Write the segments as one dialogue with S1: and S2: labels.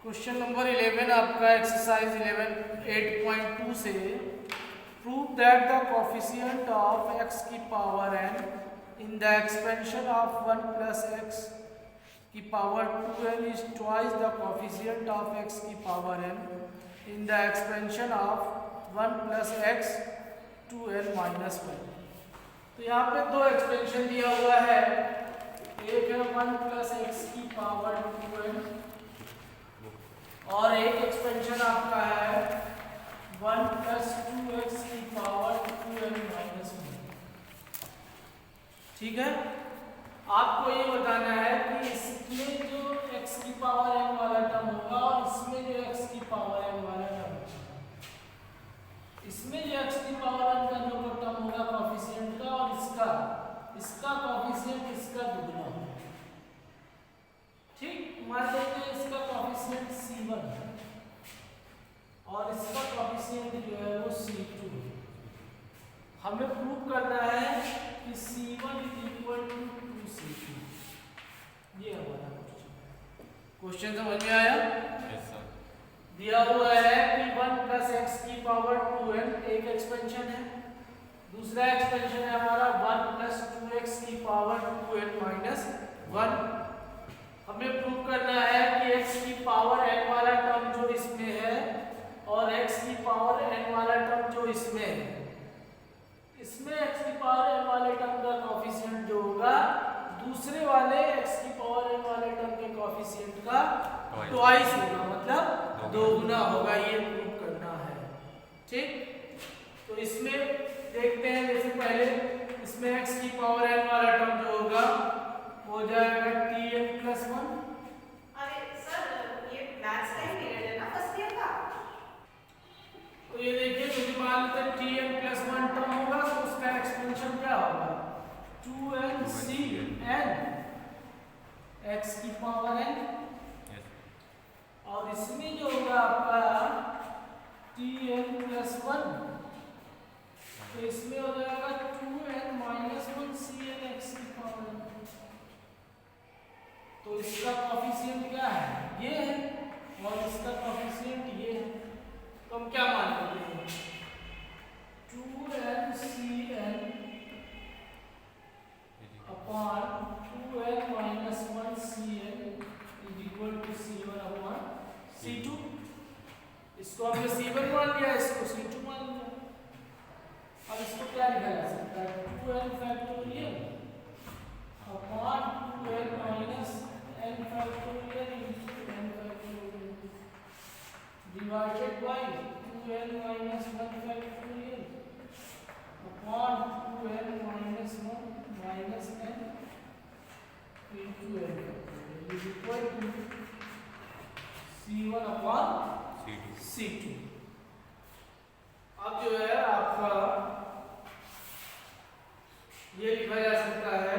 S1: Question number 11 आपका exercise 11 8.2 से prove that the coefficient of x की power n in the expansion of 1 plus x की power 2n is twice the coefficient of x की power n in the expansion of 1 plus x 2n minus 1। तो यहाँ पे दो expansion दिया हुआ है, एक है 1 प्लस एक्स की पावर 2n और एक एक्सपेंशन आपका है 1 प्लस 2x की पावर 2n माइनस 1। ठीक है, आपको ये बताना है कि इसमें जो x की पावर n वाला टर्म होगा और इसमें जो x की पावर n वाला टर्म होगा, इसमें जो x की पावर n का जो टर्म होगा कोफिशिएंट का और इसका कोफिशिएंट इसका दुगना होगा। ठीक, मान लेते हैं इसका कोफिशिएंट c1 है और इसका कोफिशिएंट जो है वो c2 है। हमें प्रूव करना है कि c1 2c2। ये हमारा क्वेश्चन समझ में आया?
S2: Yes sir.
S1: दिया हुआ है कि 1 प्लस एक्स की पावर 2n एक एक्सपेंशन है, दूसरा एक्सपेंशन है हमारा 1 प्लस 2x की पावर 2n माइनस 1। हमें प्रूव करना है कि x की पावर n वाला टर्म जो इसमें है और x की पावर n वाला टर्म जो इसमें है, इसमें x की पावर n वाले टर्म का कोफिशिएंट जो होगा दूसरे वाले x की पावर n वाले टर्म के कोफिशिएंट का ट्वाइस होगा, मतलब दोगुना होगा। ये प्रूव करना है। ठीक, तो इसमें देखते हैं, जैसे पहले इसमें x की पावर n वाला टर्म जो होगा हो जाएगा tn प्लस 1।
S3: अरे सर, ये मैथ्स का ही पीरियड है ना फर्स्ट ईयर का।
S1: तो ये देखिए, मुझे मान लेते हैं tn प्लस 1 टर्म होगा तो उसका एक्सपेंशन क्या होगा 2ncn x की पावर n, और इसमें जो होगा आपका tn प्लस 1 तो इसमें हो जाएगा 2n माइनस 1 cn x की पावर n। तो इसका कोफिशिएंट क्या है, ये है, और इसका कोफिशिएंट ये है। तो हम क्या मान लेते हैं 2ncn upon 2n minus 1 cn is equal to c1 upon c2। इसको हमने c1 मान लिया, इसको c2 मान लिया। अब इसको क्या लिखा जा सकता है 2n factorial upon 2n minus n factorial into n factorial divided by 2n minus 1 factorial upon 2n minus 1 minus n into n factorial is equal to c1 upon c2। अब जो है आपका ये लिखा जा सकता है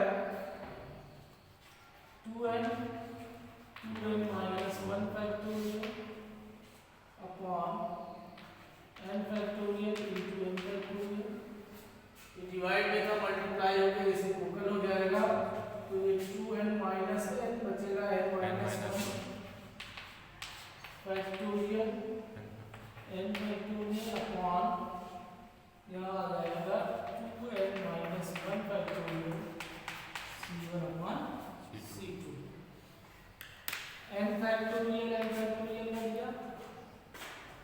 S1: 2n minus 1 factorial upon n factorial into n factorial. ये डिवाइड में का मल्टीप्लाई होकर इसे कोकल हो जाएगा, तो ये 2n माइनस n बचेगा n minus 1 factorial n factorial upon यहाँ आ जाएगा 2n minus 1 factorial c1 upon c2। n factorial कर दिया,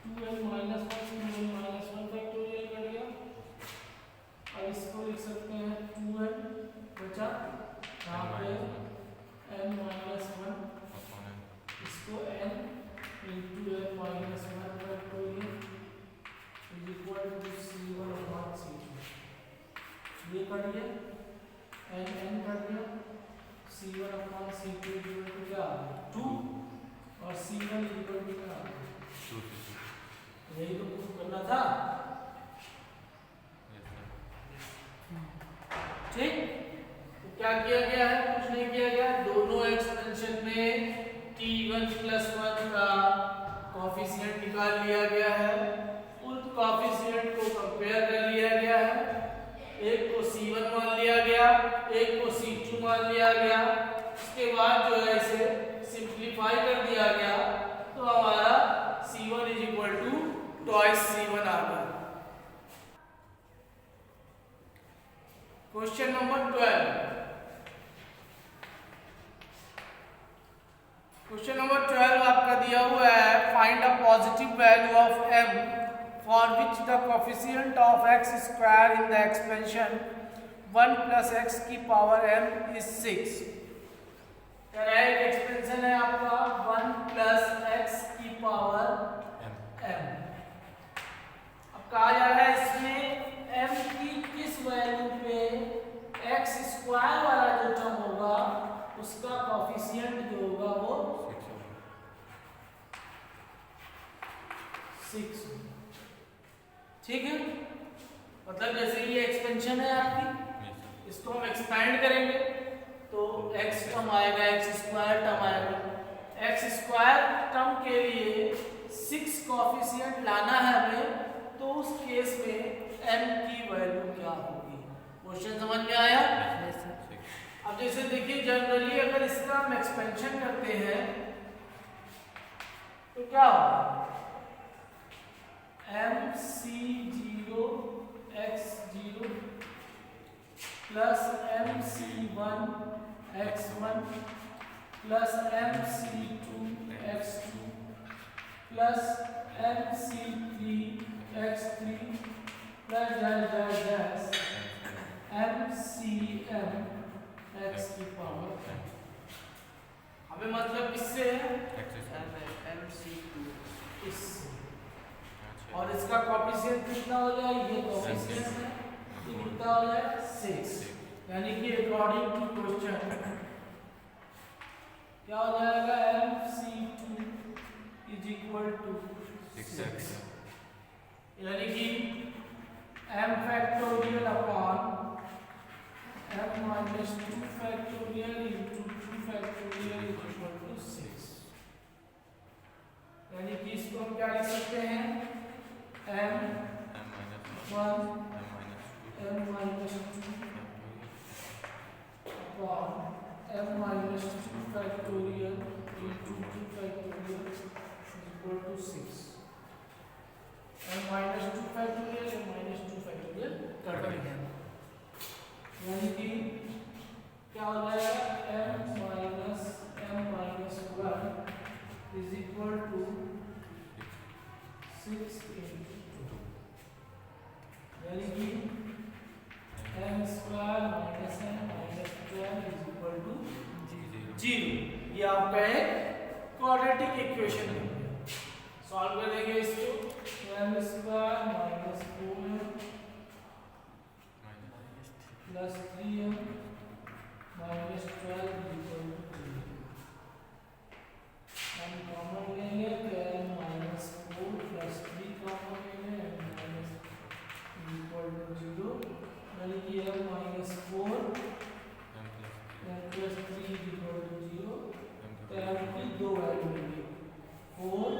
S1: 2n minus 1 2n minus 1 factorial कर दिया। अब इसको लिख सकते हैं 2n बचा यहाँ पे n माइनस 1, इसको n into n minus 1 factorial is equal to c1 upon c2। ये कर दिया, n कर दिया, c1 upon c2 equal to क्या आ गया 2 और c1 इक्वल टू क्या आ गया 2। यही तो प्रूव करना था। ठीक, तो क्या किया गया है, कुछ नहीं किया गया। दोनों एक्सपेंशन में t1 प्लस 1 का कोफिशिएंट निकाल लिया गया है, उन कोफिशिएंट को कंपेयर कर लिया गया है। एक को c1 मान लिया गया, एक को c2 मान लिया गया। उसके बाद जो है इसे सिंप्लीफाई कर दिया गया तो क्वेश्चन नंबर 12। क्वेश्चन नंबर 12 आपका दिया हुआ है, find a positive value of m for which the coefficient of x square in the expansion 1 plus x की पावर m इज 6। कह रहा है एक एक्सपेंशन है आपका 1 प्लस x की पावर m। अब कहा जा रहा है इसमें m की किस वैल्यू पे x स्क्वायर वाला जो टर्म होगा उसका कोफिशिएंट जो होगा वो 6। ठीक है, मतलब जैसे ये एक्सपेंशन है आपकी, इसको हम एक्सपैंड करेंगे तो x टर्म आएगा, x स्क्वायर टर्म आएगा। x स्क्वायर टर्म के लिए 6 कोफिशिएंट लाना है हमें, तो उस केस में m की वैल्यू क्या होगी? क्वेश्चन समझ में आया? अब जैसे देखिए जनरली अगर इसका हम एक्सपेंशन करते हैं तो क्या होगा? mc0 x0 plus mc1 x1 plus mc2 x2 plus mc3 x3 plus dash mcm x की पावर। हमें मतलब किससे है? mc2 इससे। और इसका कोफिशिएंट कितना हो जाए? ये कोफिशिएंट है, ये कितना हो जाए? 6। यानी कि अकॉर्डिंग टू क्वेश्चन क्या हो जाएगा? mc2 is equal to 6। यानी कि m factorial upon m minus 2 factorial into 2 factorial is equal to 6। यानी कि इसको हम क्या लिख सकते हैं? m1 m minus 2 upon m minus 2 factorial into 2 factorial is equal to 6। m minus 2 factorial m minus 2 factorial cut गया, यानी कि क्या हो जाएगा? m minus 1 is equal to 6 into 2, यानी कि m square minus m minus 12 is equal to 0। ये आपका एक क्वाड्रेटिक इक्वेशन है। सॉल्व कर देंगे इसको, m square minus 4m plus 3m minus 12 is equal to 0। हम कॉमन लेंगे तो m माइनस 4 प्लस 3 कॉमन लेंगे, m माइनस इक्वल टू 0, यानी कि m minus 4 m plus 3 equal to 0। तो m की दो वैल्यू मिलेगी, 4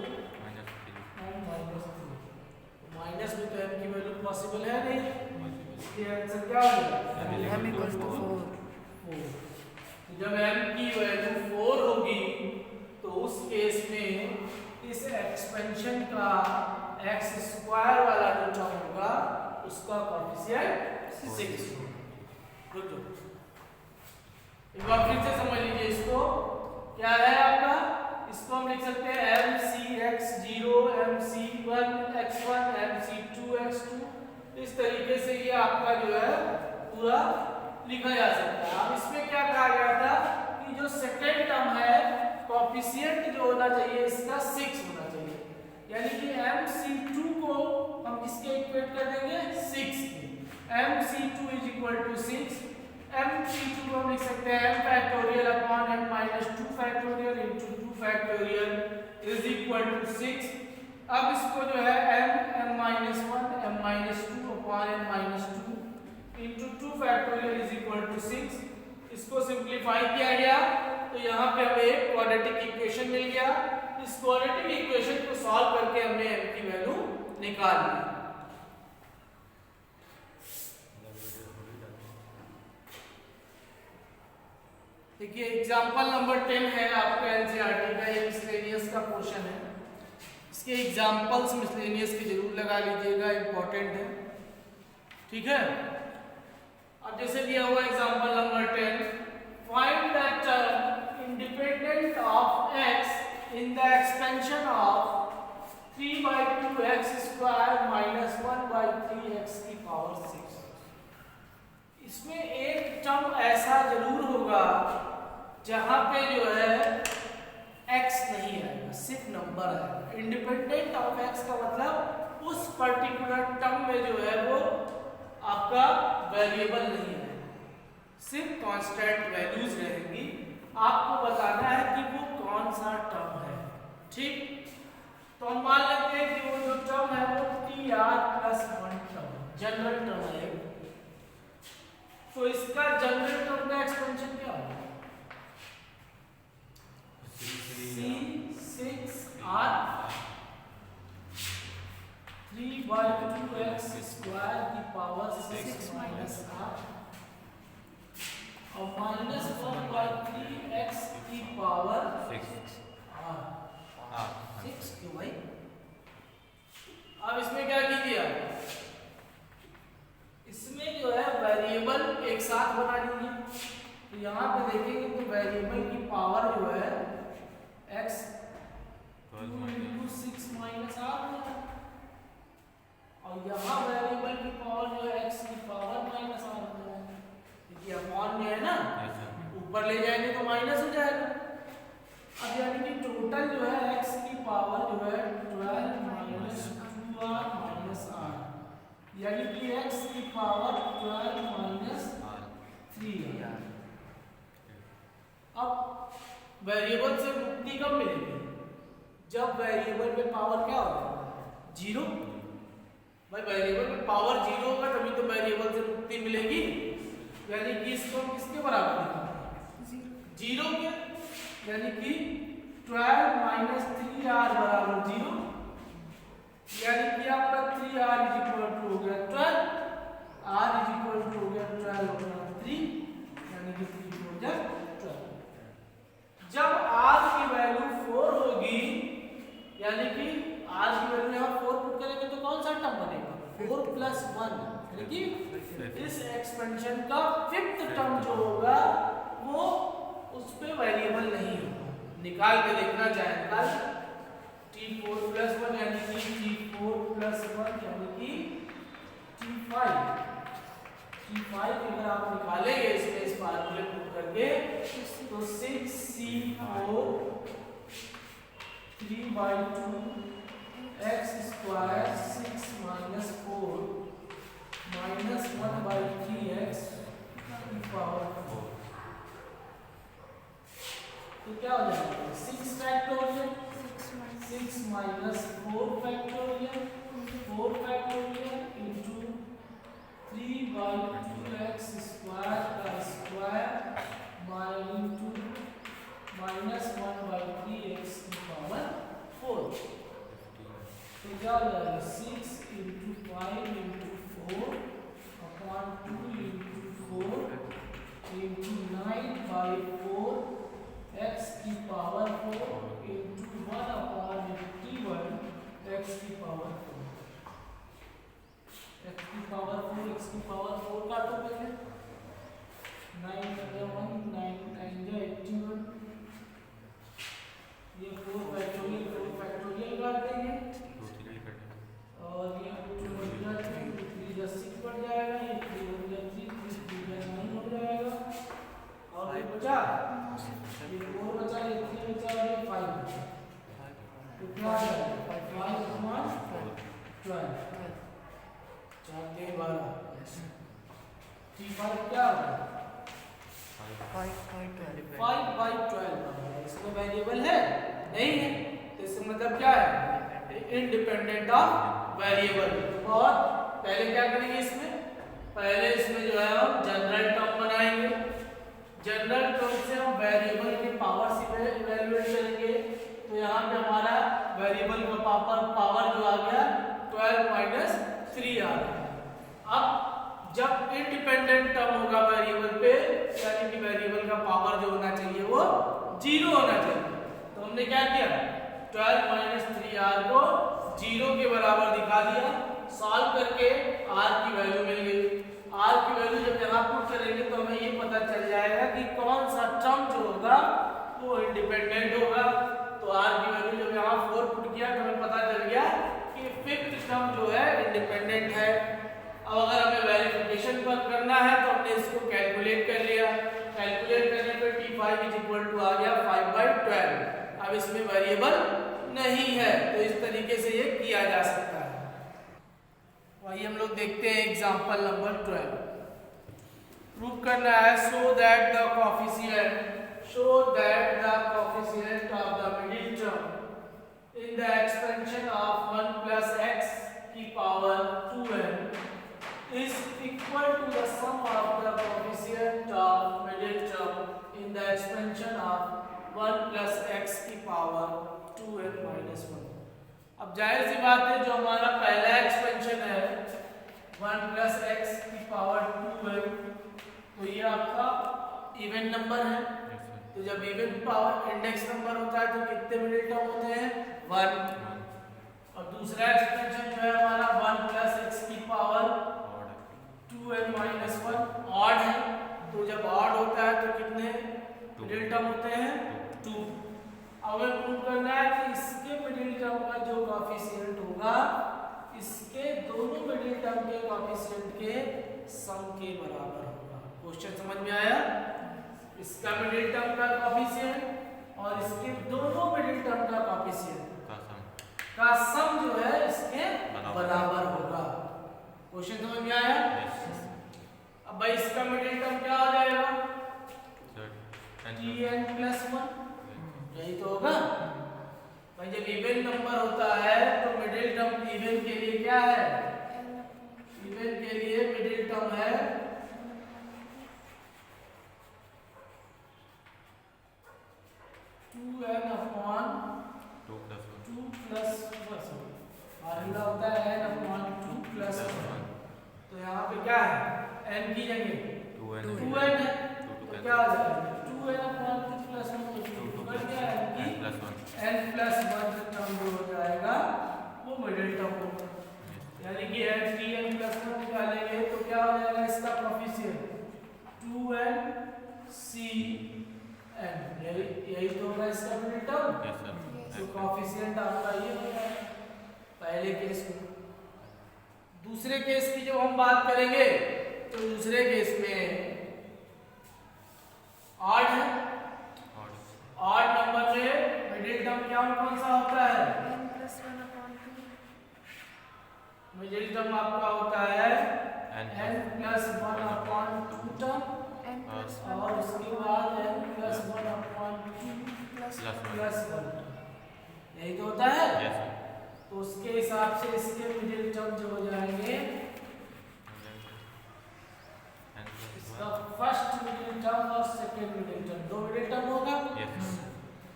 S1: एंड माइनस 3। माइनस में तो m की वैल्यू पॉसिबल है नहीं, इसलिए आंसर क्या होगा? m equal to 4। तो जब m की वैल्यू 4 होगी तो उस केस में इस एक्सपेंशन का x स्क्वायर वाला जो टर्म होगा उसका कोफिशिएंट 6 होगा। एक बार फिर से समझ लीजिए इसको, क्या है आपका? इसको हम लिख सकते हैं mcx0 mc1 x1 mc2 x2। इस तरीके से ये आपका जो है पूरा लिखा जा सकता है। अब इसमें क्या कहा गया था कि जो सेकेंड टर्म है कोफिशिएंट जो होना चाहिए इसका 6 होना चाहिए, यानी कि mc2 को हम किसके इक्वेट कर देंगे? 6 के। mc2 is equal to 6। mc2 को हम लिख सकते हैं m factorial upon m minus 2 factorial into 2 factorial is equal to 6। अब इसको जो है m minus 1 m minus 2 upon m minus 2 into 2 factorial is equal to 6। इसको सिंप्लीफाई किया गया तो यहाँ पे हमें एक क्वाड्रेटिक इक्वेशन मिल गया। इस क्वाड्रेटिक इक्वेशन को सॉल्व करके हमने m की वैल्यू निकाल ली। देखिए एग्जांपल नंबर 10 है आपका एनसीईआरटी का, ये मिसलेनियस का पोर्शन है। इसके एग्जांपल्स मिसलेनियस के जरूर लगा लीजिएगा, इंपॉर्टेंट है। ठीक है, अब अब जैसे दिया हुआ example number 10, find the term independent of x in the expansion of 3/2x square minus 1/3x की पावर 6। इसमें एक टर्म ऐसा जरूर होगा जहां पे जो है x नहीं आएगा, सिर्फ नंबर है। इंडिपेंडेंट ऑफ x का मतलब उस पर्टिकुलर टर्म में जो है वो आपका वेरिएबल नहीं है, सिर्फ कांस्टेंट वैल्यूज रहेंगी। आपको बताना है कि वो कौन सा टर्म है, ठीक। तो हम मान लेते हैं कि वो जो टर्म है वो tr+1 टर्म जनरल टर्म है। तो इसका जनरल टर्म का एक्सपेंशन क्या होगा? C6r 3/2x स्क्वायर की पावर 6 माइनस r और माइनस 1/3x की पावर 6 क्यों भाई? अब इसमें क्या कीजिए आप, इसमें जो है वेरिएबल एक साथ बना लीजिए। तो यहाँ पे देखेंगे तो वेरिएबल की पावर जो है x 2 × 6 माइनस r और यहाँ वेरिएबल की पावर जो है x की पावर माइनस r हो जाएगा, क्योंकि अपॉन में है ना, ऊपर ले जाएंगे तो माइनस हो जाएगा। अब यानी कि टोटल जो है x की पावर जो है 12 माइनस 2r माइनस r, यानी कि x की पावर 12 माइनस 3r। अब वेरिएबल से मुक्ति कब मिलेगी? जब वेरिएबल में पावर क्या होगा? 0। भाई वेरिएबल में पावर 0 होगा तभी तो वेरिएबल से मुक्ति मिलेगी। यानी कि इसको किसके बराबर लिखेंगे? 0 के, यानी कि 12 माइनस 3r बराबर 0, यानी कि आपका 3r हो गया 12, r हो गया 12 अपना 3, यानी कि 3 हो जाए 12। जब r की वैल्यू 4 होगी, यानी कि r की वैल्यू यहाँ 4 पुट करेंगे तो कौन सा टर्म बनेगा? 4+1, यानी कि इस एक्सपेंशन का फिफ्थ टर्म जो होगा वो उस पे वेरिएबल नहीं होगा। निकाल के देखना चाहे निकाल, t4+1 यानी कि t4+1 यानी कि t5 अगर आप निकालेंगे इसमें इस फार्मूले को करके तो 6c4 3/2x square 6 minus 4 minus 1/3x की पावर 4। तो क्या हो जाएगा? 6 factorial 6 minus 4 factorial 4 factorial into 3/2x square का स्क्वायर इंटू माइनस 1/3x की पावर 4। तो क्या हो जाएगा? 6 into 5 into 4 upon 2 into 4 into 9/4 x की पावर 4 इंटू 1/51 x की पावर 4। x की पावर 4 x की पावर 4 काटो पहले, 9 1 9 9 81, ये 4 फैक्टोरियल काट देंगे और ये 2 6 बढ़ जाएगा, ये 3 हो जाएगा और ये बचा, ये 4 बचा, ये 3 बचा और ये 5 बचा। तो क्या आ जाएगा? 5/12 4 3 12 t5 क्या होगा? 5/12। इसमें वेरिएबल है नहीं है, तो इसका मतलब क्या है? Independent of variable. और पहले क्या करेंगे इसमें? पहले इसमें जो है हम जनरल टर्म बनाएंगे। जनरल टर्म से हम वेरिएबल की पावर से इवैल्यूएट करेंगे। तो यहाँ पे हमारा वेरिएबल का पावर जो आ गया 12 माइनस 3r। अब जब इंडिपेंडेंट टर्म होगा वेरिएबल पे, यानी कि वेरिएबल का पावर जो होना चाहिए वो 0 होना चाहिए। तो हमने क्या किया? 12 माइनस 3r को 0 के बराबर दिखा दिया। सॉल्व करके r की वैल्यू मिल गई। r की वैल्यू जब यहाँ पुट करेंगे तो हमें ये पता चल जाएगा कि कौन सा टर्म जो होगा वो इंडिपेंडेंट होगा। तो r की वैल्यू जब यहाँ 4 पुट किया तो हमें पता चल गया कि फिफ्थ टर्म जो है इंडिपेंडेंट है। अब अगर हमें वेरिफिकेशन पर करना है तो हमने इसको कैलकुलेट कर लिया। कैलकुलेट करने पे t5 आ गया 5/12। अब इसमें वेरिएबल नहीं है तो इस तरीके से ये किया जा सकता है। वही हम लोग देखते हैं एग्जांपल नंबर 12। प्रूव करना है show that the coefficient of the middle term in the expansion of 1 plus x की power 2n is equal to the sum of the coefficient of middle term in the expansion of 1 plus x की power 2n minus 1। अब जाहिर सी बात है जो हमारा पहला expansion है 1 plus x की पावर 2n, तो ये आपका इवन नंबर है। तो जब इवन पावर इंडेक्स नंबर होता है तो कितने मिडिल टर्म होते हैं 1। और दूसरा एक्सपेंशन जो है हमारा 1 plus x की पावर 2n minus 1 ऑड है। तो जब ऑड होता है तो कितने मिडिल टर्म होते हैं 2। अब हमें प्रूव करना है कि इसके मिडिल टर्म का जो कोएफिशिएंट होगा इसके दोनों मिडिल टर्म के कोएफिशिएंट के सम के बराबर होगा। क्वेश्चन समझ में आया? इसका मिडिल टर्म का कोएफिशिएंट और इसके दोनों मिडिल टर्म का कोएफिशिएंट का सम जो है इसके बराबर होगा। क्वेश्चन समझ में आया? अब भाई इसका मिडिल टर्म क्या हो जाएगा tn plus 1, यही तो होगा भाई। जब इवन नंबर होता है तो मिडिल टर्म इवन के लिए क्या है, इवन के लिए मिडिल टर्म है 2n upon 2 plus 1, फार्मूला होता है n upon 2 plus 1। तो यहाँ पे क्या है n की जगह 2n है तो क्या हो जाएगा 2n upon 2 plus 1 तो क्या है कि n plus 1 टर्म जो हो जाएगा वो मिडिल टर्म होगा। यानी कि tn plus 1 निकालेंगे तो क्या हो जाएगा इसका कोएफिशिएंट 2n cn, यही तो होगा इसका मिडिल टर्म। तो कोएफिशिएंट आपका ये होगा पहले केस में। दूसरे केस की जब हम बात करेंगे तो दूसरे केस में ऑड है। ऑड नंबर में मिडिल टर्म क्या कौन सा होता है
S2: n plus 1 upon 2।
S1: Middle term आपका होता है n plus 1 upon 2 term
S2: n plus 1
S1: और उसके बाद n plus 1 upon 2 plus 1, यही तो होता है। तो उसके हिसाब से इसके मिडिल टर्म जो हो जाएंगे इसका फर्स्ट मिडिल टर्म और सेकंड मिडिल टर्म, दो मिडिल टर्म होगा।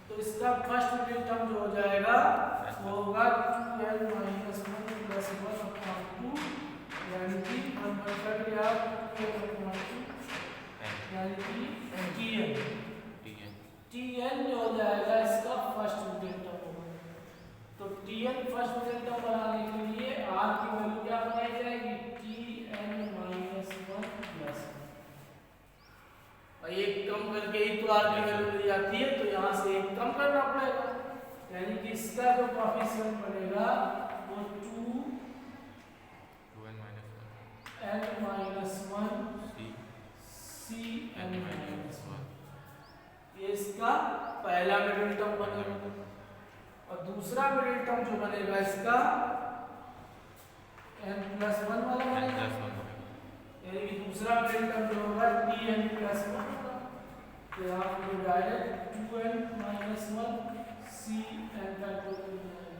S1: तो इसका फर्स्ट मिडिल टर्म जो हो जाएगा वो होगा 2n minus 1 plus 1 upon 2, यानी कि 1 कर दिया 2n upon 2 यानी कि tn जो हो जाएगा इसका फर्स्ट मिडिल टर्म होगा। तो tn फर्स्ट मिडिल टर्म बनाने के लिए r की वैल्यू क्या बनाई जाएगी tn minus 1 plus 1। और एक कम करके ही तो r की वैल्यू ली जाती है तो यहाँ से एक कम करना पड़ेगा। यानी कि इसका जो कोएफिशिएंट बनेगा वो 2n minus 1 cn minus 1, ये इसका पहला मिडिल टर्म बनेगा। और दूसरा मिडिल टर्म जो बनेगा इसका n plus 1 वाला बनेगा। यानी कि दूसरा मिडिल टर्म जो होगा tn plus 1 होगा। तो यहाँ पे direct 2n minus 1 cn factorial जाएगा।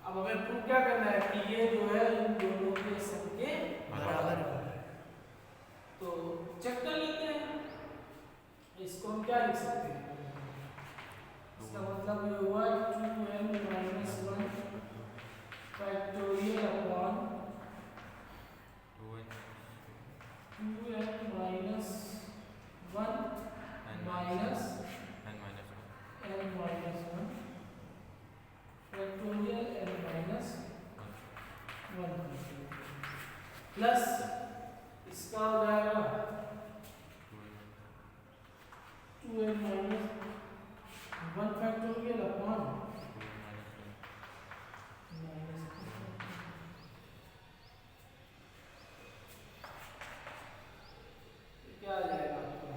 S1: अब हमें प्रूव क्या करना है कि ये जो है इन दोनों के सम के बराबर है। तो चेक कर लेते हैं इसको हम क्या लिख सकते हैं। इसका मतलब ये हुआ 2n minus 1 factorial upon 2n minus 1 minus n minus 1 factorial n minus 1 plus 2n minus 1 factorial upon क्या आ जाएगा आपका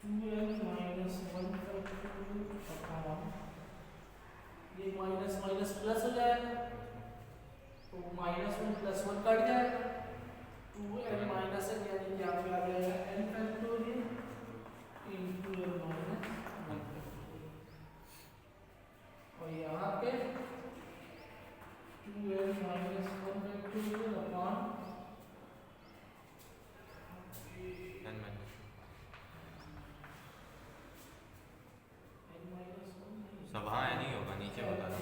S1: 2n minus 1 factorial upon ये माइनस माइनस प्लस हो जाएगा तो -1 + 1 कट जाएगा 2n माइनस n यानी कि आपका आ जाएगा n factorial into n minus 1 factorial और यहाँ पे 2n minus 1 factorial upon n minus 1
S2: सब हाँ नहीं होगा नीचे बता दो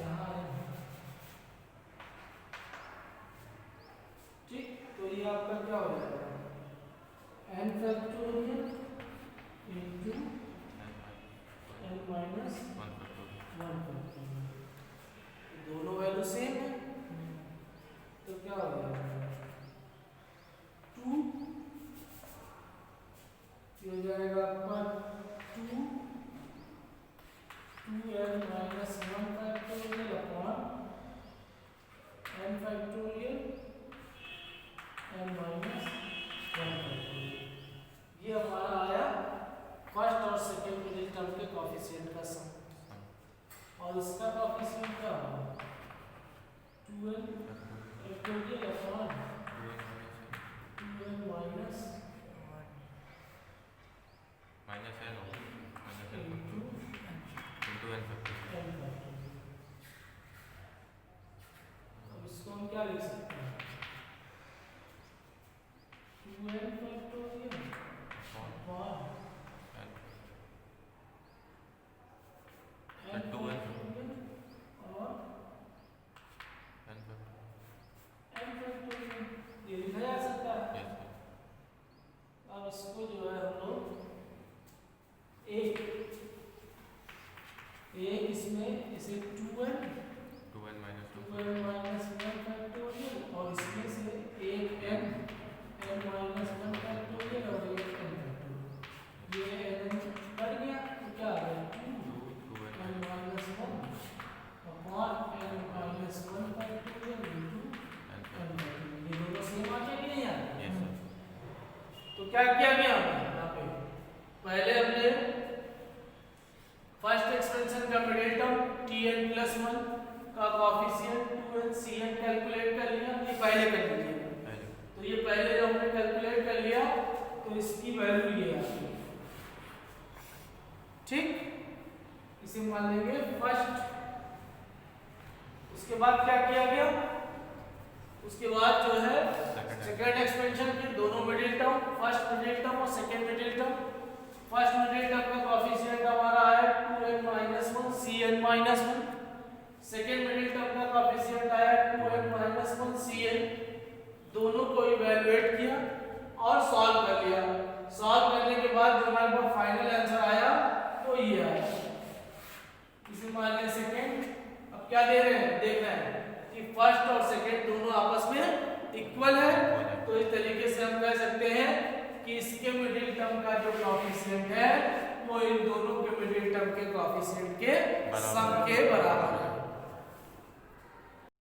S1: ठीक तो ये आपका क्या हो जाएगा n factorial into n minus 1 factorial दोनों वैल्यू सेम है तो क्या हो जाएगा 2 ये हो जाएगा आपका 2n minus 1 factorial upon n factorial n minus 1 factorial ये हमारा आया फर्स्ट और सेकंड मिडिल टर्म के कोएफिशिएंट का सम और इसका कोएफिशिएंट क्या होगा 2n factorial upon 2n minus
S2: minus n होगा minus n
S1: into
S2: into n factorial
S1: n factorial अब इसको हम क्या लिख सकते हैं 2n factorial upon n
S2: factorial
S1: और
S2: n फैक्टोरियल
S1: n फैक्टोरियल ये लिखा जा सकता है
S2: यस
S1: अब इसको जो है हम लोग एक इसमें इसे 2n
S2: 2n minus
S1: 2n minus 1 factorial और इसमें से एक n माइनस 1 फैक्टोरियल और एक n फैक्टोरियल ये n कट गया तो क्या आ गया 2 n minus 1 upon n minus 1 factorial into n factorial ये दोनों सेम आ गया कि नहीं आ गया
S2: यस सर
S1: तो क्या किया गया हमने यहाँ पे पहले हमने फर्स्ट एक्सपेंशन का मिडिल टर्म tn + 1 का कोएफिशिएंट 2n cn कैलकुलेट कर लिया ये पहले कर लीजिए तो ये पहले जब हमने कैलकुलेट कर लिया तो इसकी वैल्यू ये आ गई ठीक इसे मान लेंगे फर्स्ट उसके बाद क्या किया गया उसके बाद जो है सेकंड एक्सपेंशन के दोनों middle term first middle term और second middle term first middle term का कोएफिशिएंट हमारा है 2n minus 1 cn minus 1 second middle term का कोएफिशिएंट आया 2n माइनस 1 cn दोनों को इवैल्यूएट किया और सॉल्व कर लिया सॉल्व करने के बाद जो हमारे पास फाइनल आंसर आया तो ये आया इसे मान लें सेकंड अब क्या दे रहे हैं देख रहे हैं कि फर्स्ट और सेकंड दोनों आपस में इक्वल है तो इस तरीके से हम कह सकते हैं कि इसके मिडिल टर्म का जो कोएफिशिएंट है वो इन दोनों के मिडिल टर्म के कोएफिशिएंट के सम के बराबर